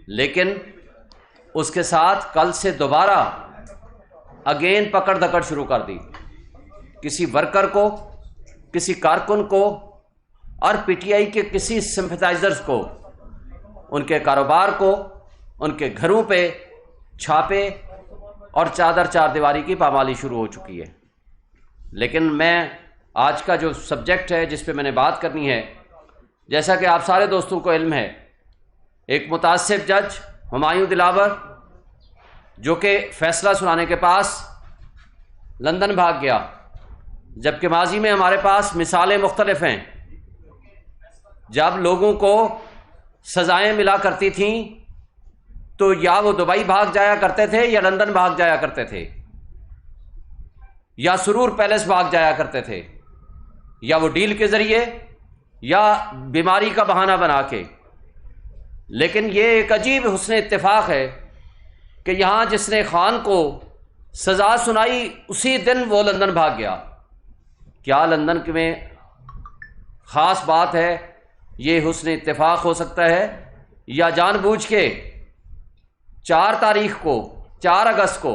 لیکن اس کے ساتھ کل سے دوبارہ اگین پکڑ دکڑ شروع کر دی. کسی ورکر کو، کسی کارکن کو اور پی ٹی آئی کے کسی سمپتھائزرز کو، ان کے کاروبار کو، ان کے گھروں پہ چھاپے اور چار دیواری کی پامالی شروع ہو چکی ہے. لیکن میں آج کا جو سبجیکٹ ہے جس پہ میں نے بات کرنی ہے، جیسا کہ آپ سارے دوستوں کو علم ہے، ایک متعصب جج ہمایوں دلاور جو کہ فیصلہ سنانے کے پاس لندن بھاگ گیا، جبکہ ماضی میں ہمارے پاس مثالیں مختلف ہیں. جب لوگوں کو سزائیں ملا کرتی تھیں تو یا وہ دبئی بھاگ جایا کرتے تھے یا لندن بھاگ جایا کرتے تھے یا سرور پیلس بھاگ جایا کرتے تھے، یا وہ ڈیل کے ذریعے یا بیماری کا بہانہ بنا کے. لیکن یہ ایک عجیب حسن اتفاق ہے کہ یہاں جس نے خان کو سزا سنائی اسی دن وہ لندن بھاگ گیا. کیا لندن میں خاص بات ہے؟ یہ حسن اتفاق ہو سکتا ہے یا جان بوجھ کے 4 اگست کو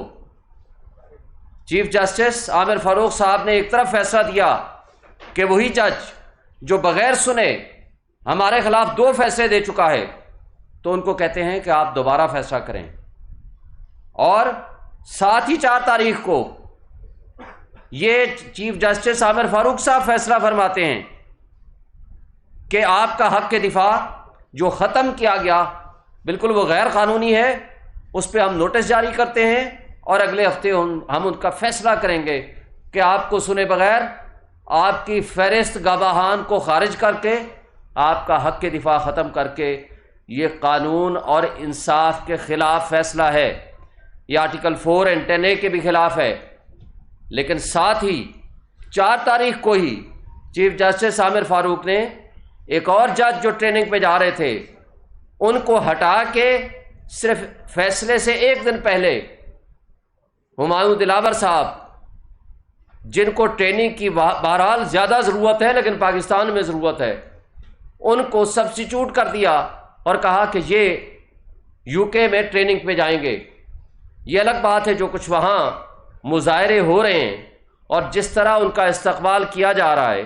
چیف جسٹس عامر فاروق صاحب نے ایک طرف فیصلہ دیا کہ وہی جج جو بغیر سنے ہمارے خلاف 2 فیصلے دے چکا ہے، تو ان کو کہتے ہیں کہ آپ دوبارہ فیصلہ کریں. اور ساتھ ہی 4 تاریخ کو یہ چیف جسٹس عامر فاروق صاحب فیصلہ فرماتے ہیں کہ آپ کا حق کے دفاع جو ختم کیا گیا بالکل وہ غیر قانونی ہے، اس پہ ہم نوٹس جاری کرتے ہیں اور اگلے ہفتے ہم ان کا فیصلہ کریں گے کہ آپ کو سنے بغیر آپ کی فہرست گواہان کو خارج کر کے آپ کا حق کے دفاع ختم کر کے یہ قانون اور انصاف کے خلاف فیصلہ ہے. یہ آرٹیکل 4 اور 10A کے بھی خلاف ہے. لیکن ساتھ ہی 4 تاریخ کو ہی چیف جسٹس عامر فاروق نے ایک اور جج جو ٹریننگ پہ جا رہے تھے ان کو ہٹا کے صرف فیصلے سے 1 دن پہلے ہمایوں دلاور صاحب، جن کو ٹریننگ کی بہرحال زیادہ ضرورت ہے لیکن پاکستان میں ضرورت ہے، ان کو سبسٹیچیوٹ کر دیا اور کہا کہ یہ یو کے میں ٹریننگ پہ جائیں گے. یہ الگ بات ہے جو کچھ وہاں مظاہرے ہو رہے ہیں اور جس طرح ان کا استقبال کیا جا رہا ہے.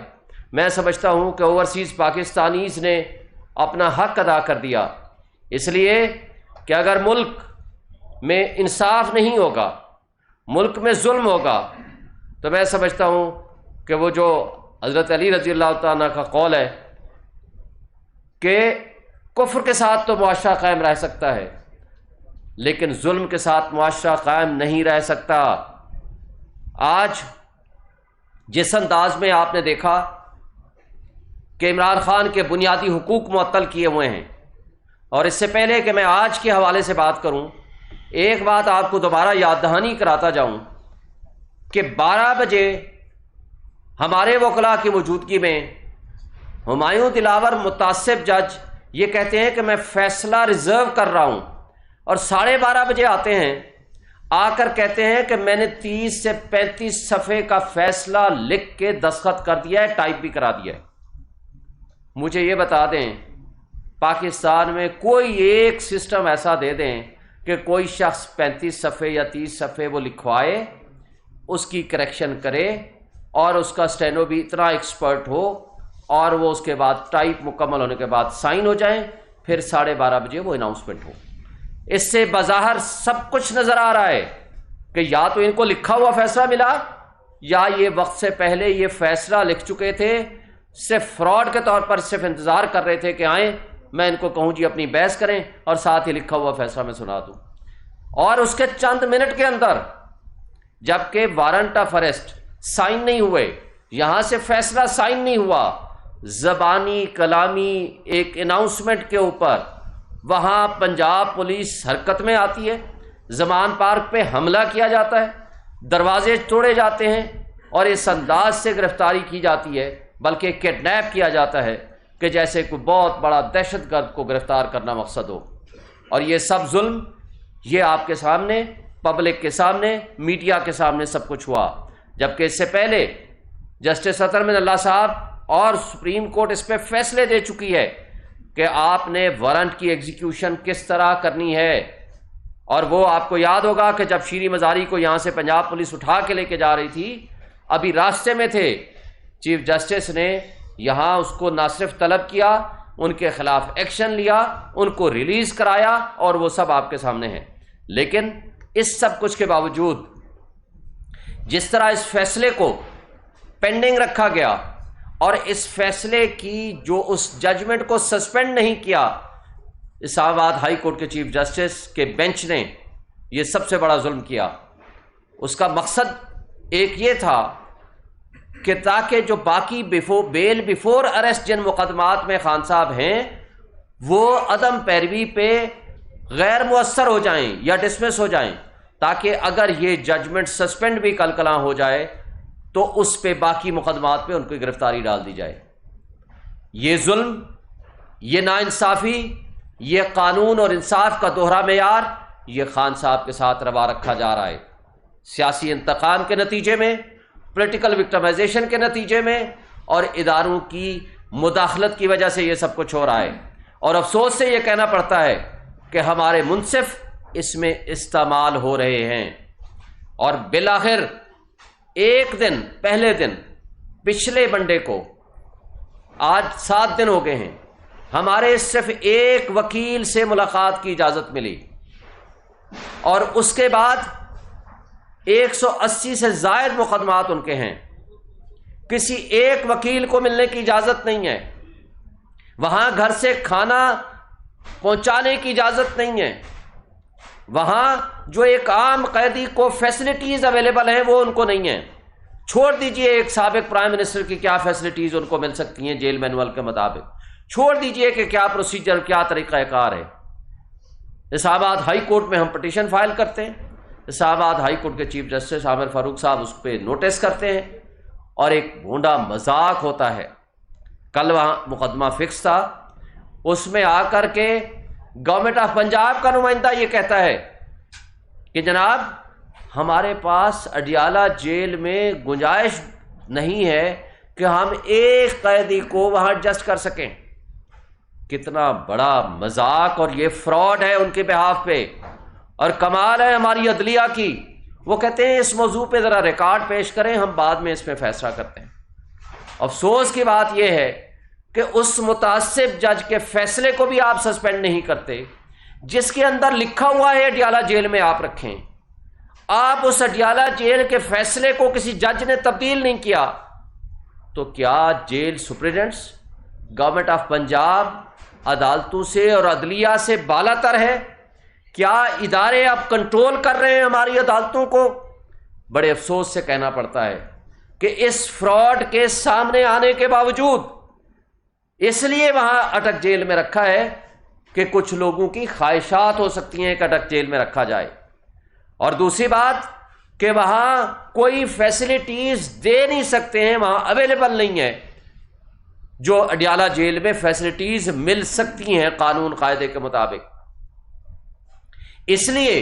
میں سمجھتا ہوں کہ اوورسیز پاکستانیز نے اپنا حق ادا کر دیا، اس لیے کہ اگر ملک میں انصاف نہیں ہوگا، ملک میں ظلم ہوگا، تو میں سمجھتا ہوں کہ وہ جو حضرت علی رضی اللہ تعالیٰ کا قول ہے کہ کفر کے ساتھ تو معاشرہ قائم رہ سکتا ہے لیکن ظلم کے ساتھ معاشرہ قائم نہیں رہ سکتا. آج جس انداز میں آپ نے دیکھا کہ عمران خان کے بنیادی حقوق معطل کیے ہوئے ہیں، اور اس سے پہلے کہ میں آج کے حوالے سے بات کروں، ایک بات آپ کو دوبارہ یاد دہانی کراتا جاؤں کہ 12 بجے ہمارے وکلاء کی موجودگی میں ہمایوں دلاور متعصب جج یہ کہتے ہیں کہ میں فیصلہ ریزرو کر رہا ہوں، اور 12:30 بجے آتے ہیں، آ کر کہتے ہیں کہ میں نے 30 سے 35 صفحے کا فیصلہ لکھ کے دستخط کر دیا ہے، ٹائپ بھی کرا دیا ہے. مجھے یہ بتا دیں پاکستان میں کوئی ایک سسٹم ایسا دے دیں کہ کوئی شخص 35 صفحے یا 30 صفحے وہ لکھوائے، اس کی کریکشن کرے اور اس کا اسٹینو بھی اتنا ایکسپرٹ ہو اور وہ اس کے بعد ٹائپ مکمل ہونے کے بعد سائن ہو جائیں، پھر 12:30 بجے وہ اناؤنسمنٹ ہو. اس سے بظاہر سب کچھ نظر آ رہا ہے کہ یا تو ان کو لکھا ہوا فیصلہ ملا یا یہ وقت سے پہلے یہ فیصلہ لکھ چکے تھے، صرف فراڈ کے طور پر صرف انتظار کر رہے تھے کہ آئیں میں ان کو کہوں جی اپنی بحث کریں اور ساتھ ہی لکھا ہوا فیصلہ میں سنا دوں. اور اس کے چند منٹ کے اندر جبکہ وارنٹ آف اریسٹ سائن نہیں ہوئے، یہاں سے فیصلہ سائن نہیں ہوا، زبانی کلامی ایک اناؤنسمنٹ کے اوپر وہاں پنجاب پولیس حرکت میں آتی ہے، زمان پارک پہ حملہ کیا جاتا ہے، دروازے توڑے جاتے ہیں اور اس انداز سے گرفتاری کی جاتی ہے بلکہ کڈنیپ کیا جاتا ہے کہ جیسے کوئی بہت بڑا دہشت گرد کو گرفتار کرنا مقصد ہو. اور یہ سب ظلم یہ آپ کے سامنے، پبلک کے سامنے، میڈیا کے سامنے سب کچھ ہوا، جبکہ اس سے پہلے جسٹس اطہر من اللہ صاحب اور سپریم کورٹ اس پہ فیصلے دے چکی ہے کہ آپ نے وارنٹ کی ایگزیکیوشن کس طرح کرنی ہے، اور وہ آپ کو یاد ہوگا کہ جب شیریں مزاری کو یہاں سے پنجاب پولیس اٹھا کے لے کے جا رہی تھی، ابھی راستے میں تھے، چیف جسٹس نے یہاں اس کو نہ صرف طلب کیا، ان کے خلاف ایکشن لیا، ان کو ریلیز کرایا، اور وہ سب آپ کے سامنے ہیں۔ لیکن اس سب کچھ کے باوجود جس طرح اس فیصلے کو پینڈنگ رکھا گیا اور اس فیصلے کی جو اس ججمنٹ کو سسپینڈ نہیں کیا، اسلام آباد ہائی کورٹ کے چیف جسٹس کے بینچ نے یہ سب سے بڑا ظلم کیا۔ اس کا مقصد ایک یہ تھا کہ تاکہ جو باقی بیل بیفور اریسٹ جن مقدمات میں خان صاحب ہیں وہ عدم پیروی پہ غیر مؤثر ہو جائیں یا ڈسمس ہو جائیں، تاکہ اگر یہ ججمنٹ سسپینڈ بھی کل کلاں ہو جائے تو اس پہ باقی مقدمات پہ ان کی گرفتاری ڈال دی جائے۔ یہ ظلم، یہ ناانصافی، یہ قانون اور انصاف کا دوہرا معیار یہ خان صاحب کے ساتھ روا رکھا جا رہا ہے۔ سیاسی انتقام کے نتیجے میں، پولیٹیکل وکٹمائزیشن کے نتیجے میں، اور اداروں کی مداخلت کی وجہ سے یہ سب کچھ ہو رہا ہے، اور افسوس سے یہ کہنا پڑتا ہے کہ ہمارے منصف اس میں استعمال ہو رہے ہیں۔ اور بالآخر ایک دن، پہلے دن، پچھلے منڈے کو، آج 7 دن ہو گئے ہیں، ہمارے صرف ایک وکیل سے ملاقات کی اجازت ملی، اور اس کے بعد 180 سے زائد مقدمات ان کے ہیں۔ کسی ایک وکیل کو ملنے کی اجازت نہیں ہے، وہاں گھر سے کھانا پہنچانے کی اجازت نہیں ہے، وہاں جو ایک عام قیدی کو فیسلٹیز اویلیبل ہیں وہ ان کو نہیں ہیں۔ چھوڑ دیجئے ایک سابق پرائم منسٹر کی کیا فیسلٹیز ان کو مل سکتی ہیں جیل مینول کے مطابق، چھوڑ دیجئے کہ کیا پروسیجر، کیا طریقہ کار ہے۔ اسلام آباد ہائی کورٹ میں ہم پٹیشن فائل کرتے ہیں، اسلام آباد ہائی کورٹ کے چیف جسٹس عامر فاروق صاحب اس پہ نوٹس کرتے ہیں، اور ایک بھونڈا مذاق ہوتا ہے۔ کل وہاں مقدمہ فکس تھا، اس میں آ کر کے گورنمنٹ آف پنجاب کا نمائندہ یہ کہتا ہے کہ جناب ہمارے پاس اڈیالہ جیل میں گنجائش نہیں ہے کہ ہم ایک قیدی کو وہاں ایڈجسٹ کر سکیں۔ کتنا بڑا مذاق، اور یہ فراڈ ہے ان کے بہاف پہ، اور کمال ہے ہماری عدلیہ کی۔ وہ کہتے ہیں اس موضوع پہ ذرا ریکارڈ پیش کریں، ہم بعد میں اس پہ فیصلہ کرتے ہیں۔ افسوس کی بات یہ ہے کہ اس متعصب جج کے فیصلے کو بھی آپ سسپینڈ نہیں کرتے، جس کے اندر لکھا ہوا ہے اڈیالہ جیل میں آپ رکھیں۔ آپ اس اڈیالہ جیل کے فیصلے کو کسی جج نے تبدیل نہیں کیا، تو کیا جیل سپرنٹینڈنٹس، گورنمنٹ آف پنجاب عدالتوں سے اور عدلیہ سے بالا تر ہے؟ کیا ادارے اب کنٹرول کر رہے ہیں ہماری عدالتوں کو؟ بڑے افسوس سے کہنا پڑتا ہے کہ اس فراڈ کے سامنے آنے کے باوجود اس لیے وہاں اٹک جیل میں رکھا ہے کہ کچھ لوگوں کی خواہشات ہو سکتی ہیں کہ اٹک جیل میں رکھا جائے، اور دوسری بات کہ وہاں کوئی فیسلٹیز دے نہیں سکتے ہیں، وہاں اویلیبل نہیں ہے جو اڈیالہ جیل میں فیسلٹیز مل سکتی ہیں قانون قاعدے کے مطابق۔ اس لیے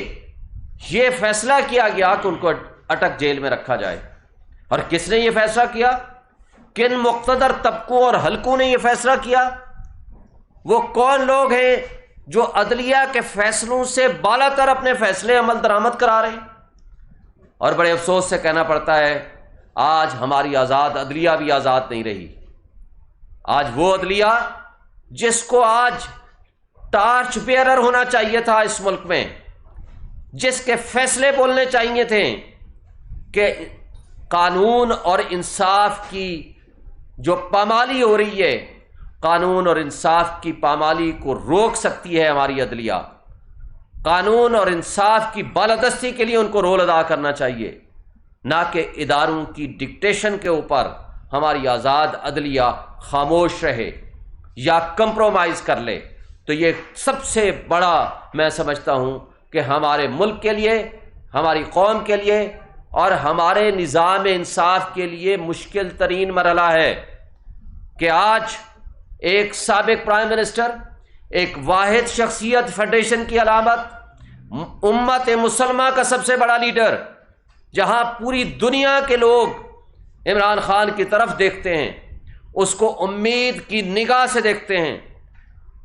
یہ فیصلہ کیا گیا کہ ان کو اٹک جیل میں رکھا جائے۔ اور کس نے یہ فیصلہ کیا؟ کن مقتدر طبقوں اور حلقوں نے یہ فیصلہ کیا؟ وہ کون لوگ ہیں جو عدلیہ کے فیصلوں سے بالا تر اپنے فیصلے عمل درآمد کرا رہے ہیں؟ اور بڑے افسوس سے کہنا پڑتا ہے آج ہماری آزاد عدلیہ بھی آزاد نہیں رہی۔ آج وہ عدلیہ جس کو آج ٹارچ بیئرر ہونا چاہیے تھا اس ملک میں، جس کے فیصلے بولنے چاہیے تھے کہ قانون اور انصاف کی جو پامالی ہو رہی ہے، قانون اور انصاف کی پامالی کو روک سکتی ہے ہماری عدلیہ، قانون اور انصاف کی بالادستی کے لیے ان کو رول ادا کرنا چاہیے، نہ کہ اداروں کی ڈکٹیشن کے اوپر ہماری آزاد عدلیہ خاموش رہے یا کمپرومائز کر لے۔ تو یہ سب سے بڑا میں سمجھتا ہوں کہ ہمارے ملک کے لیے، ہماری قوم کے لیے اور ہمارے نظام انصاف کے لیے مشکل ترین مرحلہ ہے کہ آج ایک سابق پرائم منسٹر، ایک واحد شخصیت فیڈریشن کی علامت، امت مسلمہ کا سب سے بڑا لیڈر، جہاں پوری دنیا کے لوگ عمران خان کی طرف دیکھتے ہیں، اس کو امید کی نگاہ سے دیکھتے ہیں،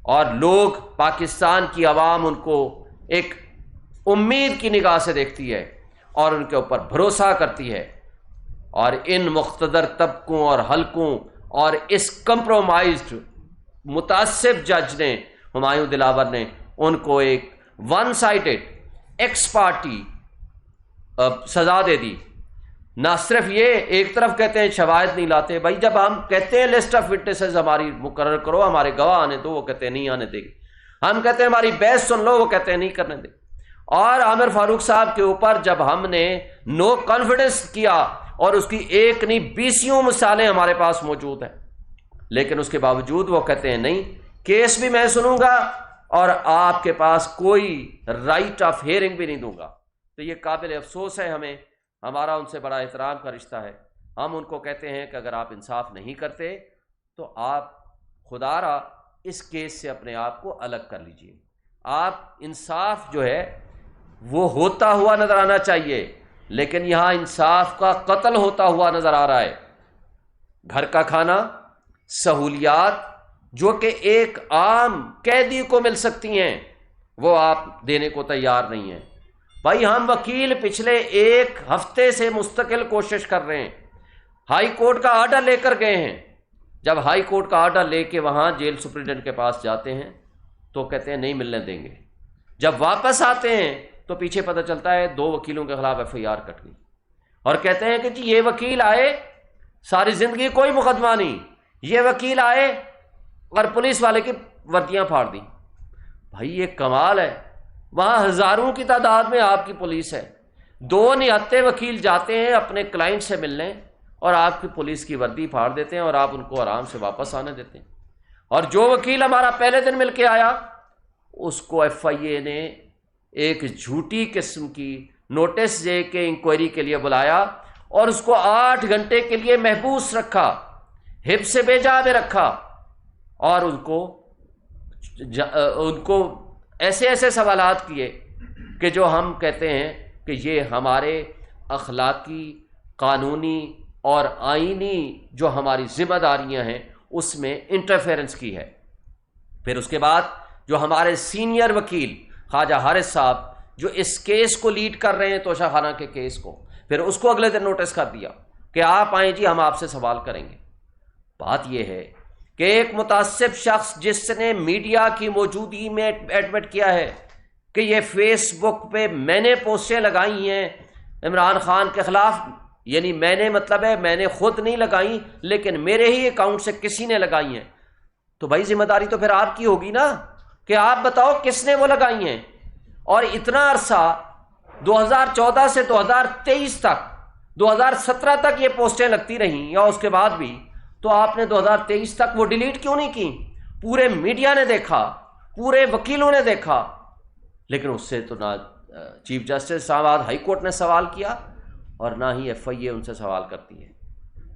اور لوگ پاکستان کی عوام ان کو ایک امید کی نگاہ سے دیکھتی ہے اور ان کے اوپر بھروسہ کرتی ہے، اور ان مقتدر طبقوں اور حلقوں اور اس کمپرومائزڈ متعصب جج نے، ہمایوں دلاور نے، ان کو ایک ون سائڈڈ ایکس پارٹی سزا دے دی۔ نہ صرف یہ، ایک طرف کہتے ہیں شواہد نہیں لاتے، بھائی جب ہم کہتے ہیں لسٹ آف وٹنسز ہماری مقرر کرو، ہمارے گواہ آنے دو، وہ کہتے ہیں نہیں آنے دیں گے، ہم کہتے ہیں ہماری بحث سن لو، وہ کہتے ہیں نہیں کرنے دیں۔ اور عامر فاروق صاحب کے اوپر جب ہم نے نو کانفیڈنس کیا، اور اس کی ایک نہیں 20 مثالیں ہمارے پاس موجود ہیں، لیکن اس کے باوجود وہ کہتے ہیں نہیں، کیس بھی میں سنوں گا اور آپ کے پاس کوئی رائٹ آف ہیئرنگ بھی نہیں دوں گا۔ تو یہ قابل افسوس ہے، ہمارا ان سے بڑا احترام کا رشتہ ہے۔ ہم ان کو کہتے ہیں کہ اگر آپ انصاف نہیں کرتے تو آپ خدا را اس کیس سے اپنے آپ کو الگ کر لیجئے۔ آپ انصاف جو ہے وہ ہوتا ہوا نظر آنا چاہیے، لیکن یہاں انصاف کا قتل ہوتا ہوا نظر آ رہا ہے۔ گھر کا کھانا، سہولیات جو کہ ایک عام قیدی کو مل سکتی ہیں، وہ آپ دینے کو تیار نہیں ہیں۔ بھائی ہم وکیل پچھلے ایک ہفتے سے مستقل کوشش کر رہے ہیں، ہائی کورٹ کا آرڈر لے کر گئے ہیں۔ جب ہائی کورٹ کا آرڈر لے کے وہاں جیل سپرنٹنڈنٹ کے پاس جاتے ہیں تو کہتے ہیں نہیں ملنے دیں گے، جب واپس آتے ہیں تو پیچھے پتہ چلتا ہے 2 وکیلوں کے خلاف FIR کٹ گئی، اور کہتے ہیں کہ جی یہ وکیل آئے، ساری زندگی کوئی مقدمہ نہیں، یہ وکیل آئے اور پولیس والے کی وردیاں پھاڑ دیں۔ بھائی یہ کمال ہے، وہاں ہزاروں کی تعداد میں آپ کی پولیس ہے، 2 نہتے وکیل جاتے ہیں اپنے کلائنٹ سے ملنے اور آپ کی پولیس کی وردی پھاڑ دیتے ہیں اور آپ ان کو آرام سے واپس آنے دیتے ہیں۔ اور جو وکیل ہمارا پہلے دن مل کے آیا، اس کو FIA نے ایک جھوٹی قسم کی نوٹس دے کے انکوائری کے لیے بلایا اور اس کو 8 گھنٹے کے لیے محبوس رکھا، حبس سے بے جا میں رکھا، اور ان کو ایسے سوالات کیے کہ جو ہم کہتے ہیں کہ یہ ہمارے اخلاقی، قانونی اور آئینی جو ہماری ذمہ داریاں ہیں اس میں انٹرفیرنس کی ہے۔ پھر اس کے بعد جو ہمارے سینئر وکیل خواجہ حارث صاحب جو اس کیس کو لیڈ کر رہے ہیں، توشہ خانہ کے کیس کو، پھر اس کو اگلے دن نوٹس کر دیا کہ آپ آئیں جی، ہم آپ سے سوال کریں گے۔ بات یہ ہے کہ ایک متعصب شخص جس نے میڈیا کی موجودگی میں ایڈمٹ کیا ہے کہ یہ فیس بک پہ میں نے پوسٹیں لگائی ہیں عمران خان کے خلاف، یعنی میں نے مطلب ہے میں نے خود نہیں لگائی لیکن میرے ہی اکاؤنٹ سے کسی نے لگائی ہیں، تو بھائی ذمہ داری تو پھر آپ کی ہوگی نا کہ آپ بتاؤ کس نے وہ لگائی ہیں۔ اور اتنا عرصہ 2014 سے 2023 تک، 2017 تک یہ پوسٹیں لگتی رہیں یا اس کے بعد بھی، تو آپ نے 2023 تک وہ ڈیلیٹ کیوں نہیں کی؟ پورے میڈیا نے دیکھا، پورے وکیلوں نے دیکھا، لیکن اس سے تو نہ چیف جسٹس اسلام آباد ہائی کورٹ نے سوال کیا اور نہ ہی FIA ان سے سوال کرتی ہے۔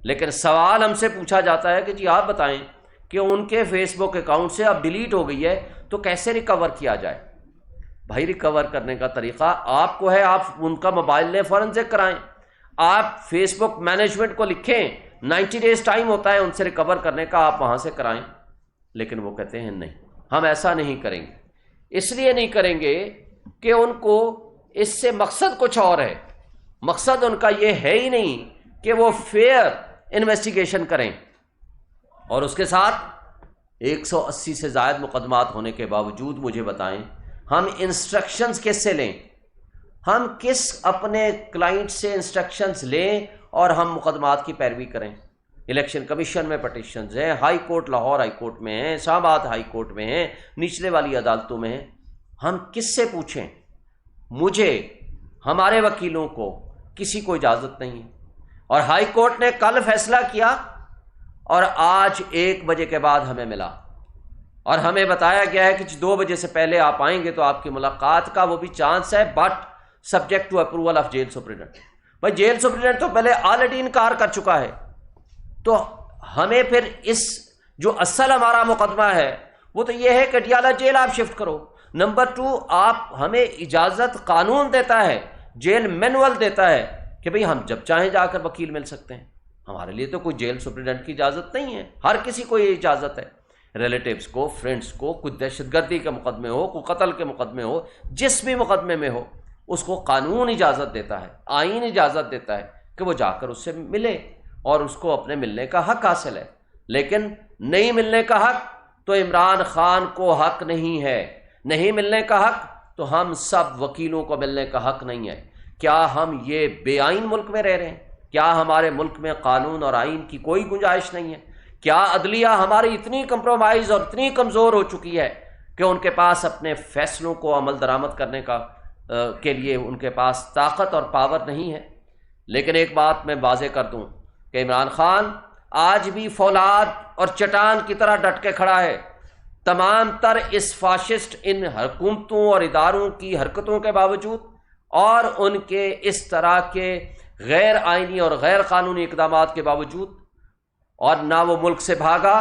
لیکن سوال ہم سے پوچھا جاتا ہے کہ جی آپ بتائیں کہ ان کے فیس بک اکاؤنٹ سے اب ڈیلیٹ ہو گئی ہے تو کیسے ریکور کیا جائے؟ بھائی ریکور کرنے کا طریقہ آپ کو ہے، آپ ان کا موبائل لیں، فورنزک کرائیں، آپ فیس بک مینجمنٹ کو لکھیں، 90 ڈیز ٹائم ہوتا ہے ان سے ریکور کرنے کا، آپ وہاں سے کرائیں۔ لیکن وہ کہتے ہیں نہیں، ہم ایسا نہیں کریں گے۔ اس لیے نہیں کریں گے کہ ان کو اس سے مقصد کچھ اور ہے، مقصد ان کا یہ ہے ہی نہیں کہ وہ فیئر انویسٹیگیشن کریں۔ اور اس کے ساتھ 180 سے زائد مقدمات ہونے کے باوجود مجھے بتائیں ہم انسٹرکشنز کس سے لیں؟ ہم کس اپنے کلائنٹ سے انسٹرکشنز لیں اور ہم مقدمات کی پیروی کریں؟ الیکشن کمیشن میں پٹیشنز ہیں، high court Lahore high court میں ہیں، اسلام آباد ہائی کورٹ میں ہیں، نچلے والی عدالتوں میں ہیں، ہم کس سے پوچھیں؟ مجھے، ہمارے وکیلوں کو، کسی کو اجازت نہیں ہے۔ اور ہائی کورٹ نے کل فیصلہ کیا اور آج 1 بجے کے بعد ہمیں ملا اور ہمیں بتایا گیا ہے کہ 2 بجے سے پہلے آپ آئیں گے تو آپ کی ملاقات کا وہ بھی چانس ہے، but subject to approval of jail superintendent. بھائی جیل سپرنٹنڈنٹ تو پہلے آلریڈی انکار کر چکا ہے، تو ہمیں پھر اس جو اصل ہمارا مقدمہ ہے وہ تو یہ ہے کہ ڈیالہ جیل آپ شفٹ کرو۔ نمبر 2، آپ ہمیں اجازت، قانون دیتا ہے، جیل مینول دیتا ہے کہ بھئی ہم جب چاہیں جا کر وکیل مل سکتے ہیں۔ ہمارے لیے تو کوئی جیل سپرنٹنڈنٹ کی اجازت نہیں ہے، ہر کسی کو یہ اجازت ہے۔ ریلیٹیوز کو، فرینڈس کو، کوئی دہشت گردی کے مقدمے ہو، کوئی قتل کے مقدمے ہو، جس بھی مقدمے میں ہو، اس کو قانون اجازت دیتا ہے، آئین اجازت دیتا ہے کہ وہ جا کر اس سے ملے اور اس کو اپنے ملنے کا حق حاصل ہے۔ لیکن نہیں ملنے کا حق تو عمران خان کو حق نہیں ہے، نہیں ملنے کا حق تو ہم سب وکیلوں کو ملنے کا حق نہیں ہے۔ کیا ہم یہ بے آئین ملک میں رہ رہے ہیں؟ کیا ہمارے ملک میں قانون اور آئین کی کوئی گنجائش نہیں ہے؟ کیا عدلیہ ہماری اتنی کمپرومائز اور اتنی کمزور ہو چکی ہے کہ ان کے پاس اپنے فیصلوں کو عمل درآمد کرنے کے لیے ان کے پاس طاقت اور پاور نہیں ہے؟ لیکن ایک بات میں واضح کر دوں کہ عمران خان آج بھی فولاد اور چٹان کی طرح ڈٹ کے کھڑا ہے۔ تمام تر اس فاشسٹ ان حکومتوں اور اداروں کی حرکتوں کے باوجود اور ان کے اس طرح کے غیر آئینی اور غیر قانونی اقدامات کے باوجود، اور نہ وہ ملک سے بھاگا،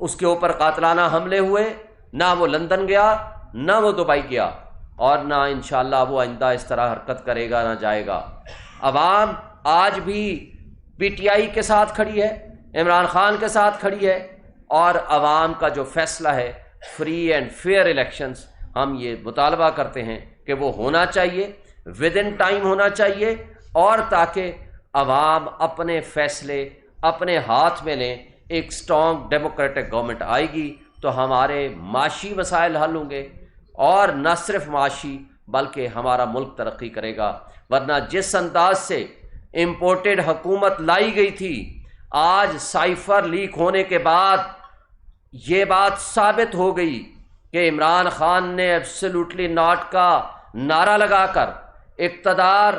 اس کے اوپر قاتلانہ حملے ہوئے، نہ وہ لندن گیا، نہ وہ دبئی گیا، اور نہ انشاءاللہ وہ آئندہ اس طرح حرکت کرے گا، نہ جائے گا۔ عوام آج بھی پی ٹی آئی کے ساتھ کھڑی ہے، عمران خان کے ساتھ کھڑی ہے، اور عوام کا جو فیصلہ ہے فری اینڈ فیئر الیکشنز، ہم یہ مطالبہ کرتے ہیں کہ وہ ہونا چاہیے، ود ان ٹائم ہونا چاہیے، اور تاکہ عوام اپنے فیصلے اپنے ہاتھ میں لیں۔ ایک اسٹرانگ ڈیموکریٹک گورنمنٹ آئے گی تو ہمارے معاشی مسائل حل ہوں گے، اور نہ صرف معاشی بلکہ ہمارا ملک ترقی کرے گا۔ ورنہ جس انداز سے امپورٹڈ حکومت لائی گئی تھی، آج سائفر لیک ہونے کے بعد یہ بات ثابت ہو گئی کہ عمران خان نے ایبسلیوٹلی ناٹ کا نعرہ لگا کر اقتدار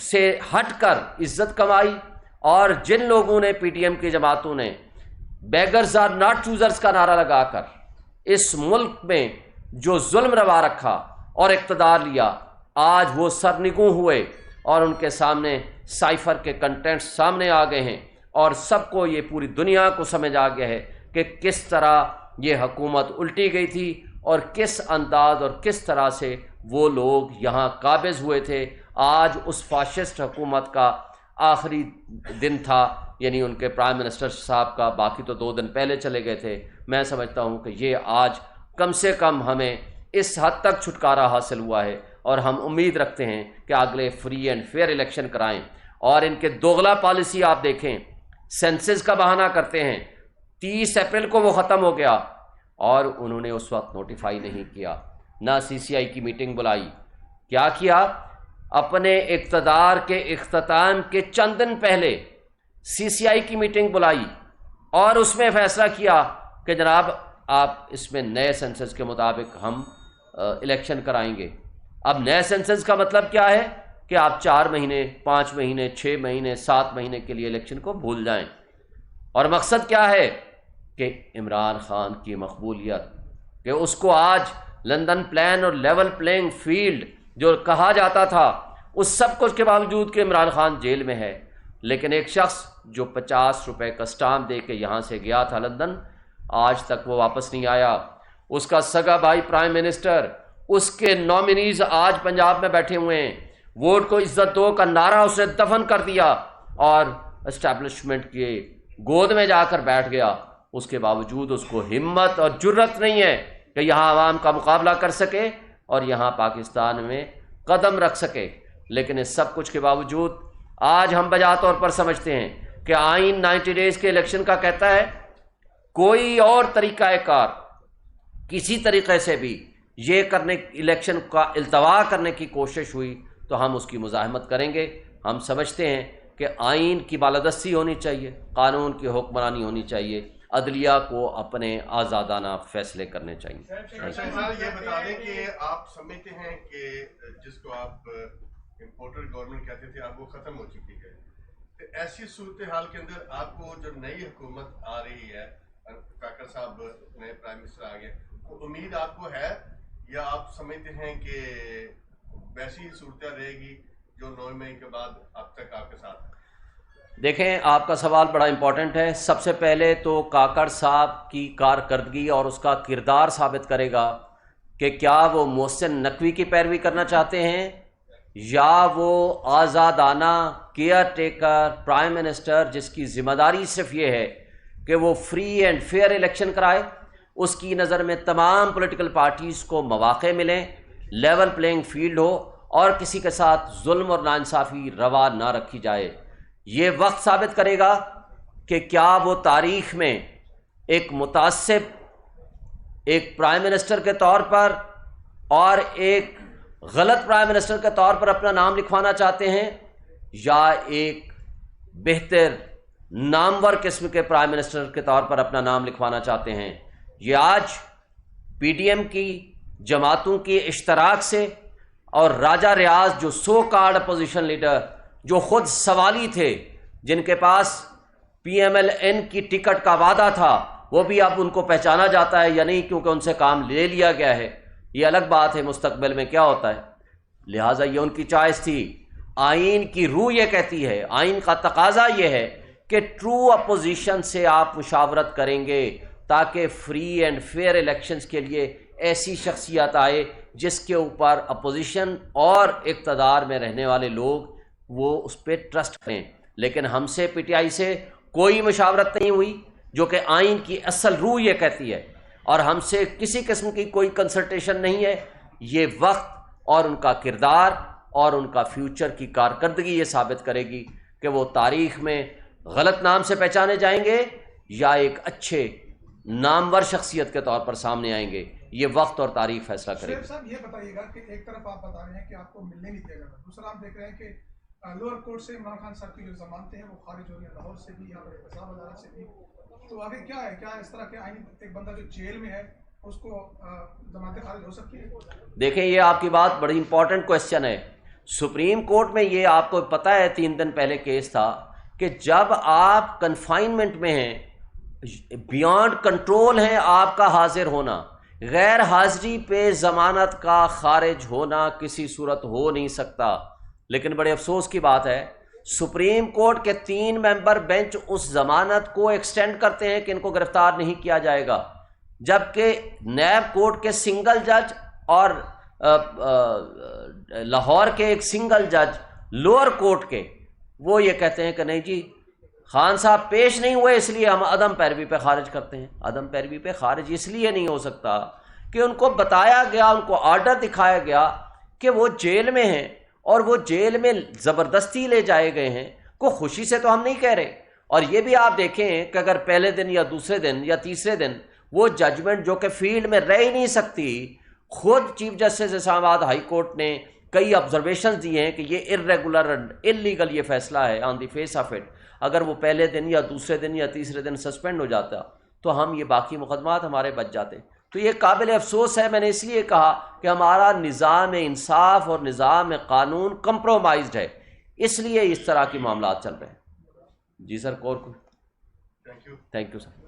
سے ہٹ کر عزت کمائی، اور جن لوگوں نے پی ٹی ایم کی جماعتوں نے بیگرز آر ناٹ چوزرز کا نعرہ لگا کر اس ملک میں جو ظلم روا رکھا اور اقتدار لیا، آج وہ سرنگوں ہوئے اور ان کے سامنے سائفر کے کنٹینٹس سامنے آ گئے ہیں، اور سب کو یہ پوری دنیا کو سمجھ آ گیا ہے کہ کس طرح یہ حکومت الٹی گئی تھی اور کس انداز اور کس طرح سے وہ لوگ یہاں قابض ہوئے تھے۔ آج اس فاشسٹ حکومت کا آخری دن تھا، یعنی ان کے پرائم منسٹر صاحب کا، باقی تو 2 دن پہلے چلے گئے تھے۔ میں سمجھتا ہوں کہ یہ آج کم سے کم ہمیں اس حد تک چھٹکارا حاصل ہوا ہے، اور ہم امید رکھتے ہیں کہ اگلے فری اینڈ فیئر الیکشن کرائیں۔ اور ان کے دوغلا پالیسی آپ دیکھیں، سینسز کا بہانہ کرتے ہیں، 30 اپریل کو وہ ختم ہو گیا اور انہوں نے اس وقت نوٹیفائی نہیں کیا، نہ سی سی آئی کی میٹنگ بلائی۔ کیا کیا؟ اپنے اقتدار کے اختتام کے چند دن پہلے سی سی آئی کی میٹنگ بلائی اور اس میں فیصلہ کیا کہ جناب آپ اس میں نئے سینسس کے مطابق ہم الیکشن کرائیں گے۔ اب نئے سینسس کا مطلب کیا ہے کہ آپ 4 مہینے، 5 مہینے، 6 مہینے، 7 مہینے کے لیے الیکشن کو بھول جائیں۔ اور مقصد کیا ہے کہ عمران خان کی مقبولیت، کہ اس کو آج لندن پلان اور لیول پلینگ فیلڈ جو کہا جاتا تھا، اس سب کچھ کے باوجود کہ عمران خان جیل میں ہے، لیکن ایک شخص جو 50 روپے کا اسٹامپ دے کے یہاں سے گیا تھا لندن، آج تک وہ واپس نہیں آیا۔ اس کا سگا بھائی پرائم منسٹر، اس کے نامنیز آج پنجاب میں بیٹھے ہوئے ہیں، ووٹ کو عزت دو کا نعرہ اسے دفن کر دیا اور اسٹیبلشمنٹ کے گود میں جا کر بیٹھ گیا۔ اس کے باوجود اس کو ہمت اور جرت نہیں ہے کہ یہاں عوام کا مقابلہ کر سکے اور یہاں پاکستان میں قدم رکھ سکے۔ لیکن اس سب کچھ کے باوجود آج ہم بجا طور پر سمجھتے ہیں کہ آئین 90 ڈیز کے الیکشن کا کہتا ہے، کوئی اور طریقہ کار کسی طریقے سے بھی یہ کرنے الیکشن کا التوا کرنے کی کوشش ہوئی تو ہم اس کی مزاحمت کریں گے۔ ہم سمجھتے ہیں کہ آئین کی بالادستی ہونی چاہیے، قانون کی حکمرانی ہونی چاہیے، عدلیہ کو اپنے آزادانہ فیصلے کرنے چاہیے۔ یہ بتا دیں کہ آپ سمجھتے ہیں کہ جس کو آپ امپورٹڈ گورنمنٹ کہتے تھے اب وہ ختم ہو چکی ہے، تو ایسی صورتحال کے اندر آپ کو جو نئی حکومت آ رہی ہے، کاکڑ صاحب نئے پرائم منسٹر آ گئے، وہ امید آپ کو ہے یا آپ سمجھتے ہیں کہ ویسی ہی صورتحال رہے گی جو 9 مئی کے بعد اب تک آپ کے ساتھ؟ دیکھیں، آپ کا سوال بڑا امپورٹنٹ ہے۔ سب سے پہلے تو کاکڑ صاحب کی کارکردگی اور اس کا کردار ثابت کرے گا کہ کیا وہ محسن نقوی کی پیروی کرنا چاہتے ہیں یا وہ آزادانہ کیئر ٹیکر پرائم منسٹر جس کی ذمہ داری صرف یہ ہے کہ وہ فری اینڈ فیئر الیکشن کرائے، اس کی نظر میں تمام پولیٹیکل پارٹیز کو مواقع ملیں، لیول پلینگ فیلڈ ہو اور کسی کے ساتھ ظلم اور ناانصافی روا نہ رکھی جائے۔ یہ وقت ثابت کرے گا کہ کیا وہ تاریخ میں ایک متعصب، ایک پرائم منسٹر کے طور پر اور ایک غلط پرائم منسٹر کے طور پر اپنا نام لکھوانا چاہتے ہیں، یا ایک بہتر نامور قسم کے پرائم منسٹر کے طور پر اپنا نام لکھوانا چاہتے ہیں۔ یہ آج پی ڈی ایم کی جماعتوں کی اشتراک سے اور راجہ ریاض جو سو کارڈ اپوزیشن لیڈر جو خود سوالی تھے، جن کے پاس پی ایم ایل این کی ٹکٹ کا وعدہ تھا، وہ بھی اب ان کو پہچانا جاتا ہے یا نہیں، کیونکہ ان سے کام لے لیا گیا ہے۔ یہ الگ بات ہے مستقبل میں کیا ہوتا ہے، لہٰذا یہ ان کی چوائس تھی۔ آئین کی روح یہ کہتی ہے، آئین کا تقاضا یہ ہے کہ ٹرو اپوزیشن سے آپ مشاورت کریں گے تاکہ فری اینڈ فیئر الیکشنز کے لیے ایسی شخصیت آئے جس کے اوپر اپوزیشن اور اقتدار میں رہنے والے لوگ وہ اس پہ ٹرسٹ کریں۔ لیکن ہم سے پی ٹی آئی سے کوئی مشاورت نہیں ہوئی، جو کہ آئین کی اصل روح یہ کہتی ہے، اور ہم سے کسی قسم کی کوئی کنسلٹیشن نہیں ہے۔ یہ وقت اور ان کا کردار اور ان کا فیوچر کی کارکردگی یہ ثابت کرے گی کہ وہ تاریخ میں غلط نام سے پہچانے جائیں گے یا ایک اچھے نامور شخصیت کے طور پر سامنے آئیں گے۔ یہ وقت اور تاریخ فیصلہ کرے گی۔ صاحب یہ بتائیے گا کہ ایک طرف آپ بتا رہے ہیں کہ آپ کو ملنے نہیں دیا جاتا، دوسرا آپ دیکھ رہے ہیں کہ لوور کورٹ سے عمران خان صاحب کی جو ضمانتیں ہیں وہ خارج ہو رہی ہیں، لاہور سے بھی، یہاں پر احتساب عدالت سے بھی، تو آگے کیا ہے؟ کیا اس طرح کے آئین ایک بندہ جو جیل میں ہے اس کو ضمانتیں خارج ہو سکتی ہیں؟ دیکھیں یہ آپ کی بات بڑی امپورٹنٹ کوشچن ہے۔ سپریم کورٹ میں یہ آپ کو پتہ ہے 3 دن پہلے کیس تھا کہ جب آپ کنفائنمنٹ میں ہیں، بیانڈ کنٹرول ہیں آپ کا حاضر ہونا، غیر حاضری پہ ضمانت کا خارج ہونا کسی صورت ہو نہیں سکتا۔ لیکن بڑے افسوس کی بات ہے سپریم کورٹ کے 3 ممبر بینچ اس ضمانت کو ایکسٹینڈ کرتے ہیں کہ ان کو گرفتار نہیں کیا جائے گا، جبکہ نیب کورٹ کے سنگل جج اور لاہور کے ایک سنگل جج لوور کورٹ کے وہ یہ کہتے ہیں کہ نہیں جی خان صاحب پیش نہیں ہوئے، اس لیے ہم عدم پیروی پہ خارج کرتے ہیں۔ عدم پیروی پہ خارج اس لیے نہیں ہو سکتا کہ ان کو بتایا گیا، ان کو آرڈر دکھایا گیا کہ وہ جیل میں ہیں اور وہ جیل میں زبردستی لے جائے گئے ہیں، کو خوشی سے تو ہم نہیں کہہ رہے۔ اور یہ بھی آپ دیکھیں کہ اگر پہلے دن یا دوسرے دن یا تیسرے دن وہ ججمنٹ جو کہ فیلڈ میں رہ ہی نہیں سکتی، خود چیف جسٹس اسلام آباد ہائی کورٹ نے کئی آبزرویشنز دیے ہیں کہ یہ ارریگولر انلیگل یہ فیصلہ ہے آن دی فیس آف اٹ۔ اگر وہ پہلے دن یا دوسرے دن یا تیسرے دن سسپینڈ ہو جاتا تو ہم یہ باقی مقدمات ہمارے بچ جاتے۔ تو یہ قابل افسوس ہے، میں نے اس لیے کہا کہ ہمارا نظام انصاف اور نظام قانون کمپرومائزڈ ہے، اس لیے اس طرح کے معاملات چل رہے ہیں۔ جی سر، اور کوئی؟ Thank you sir.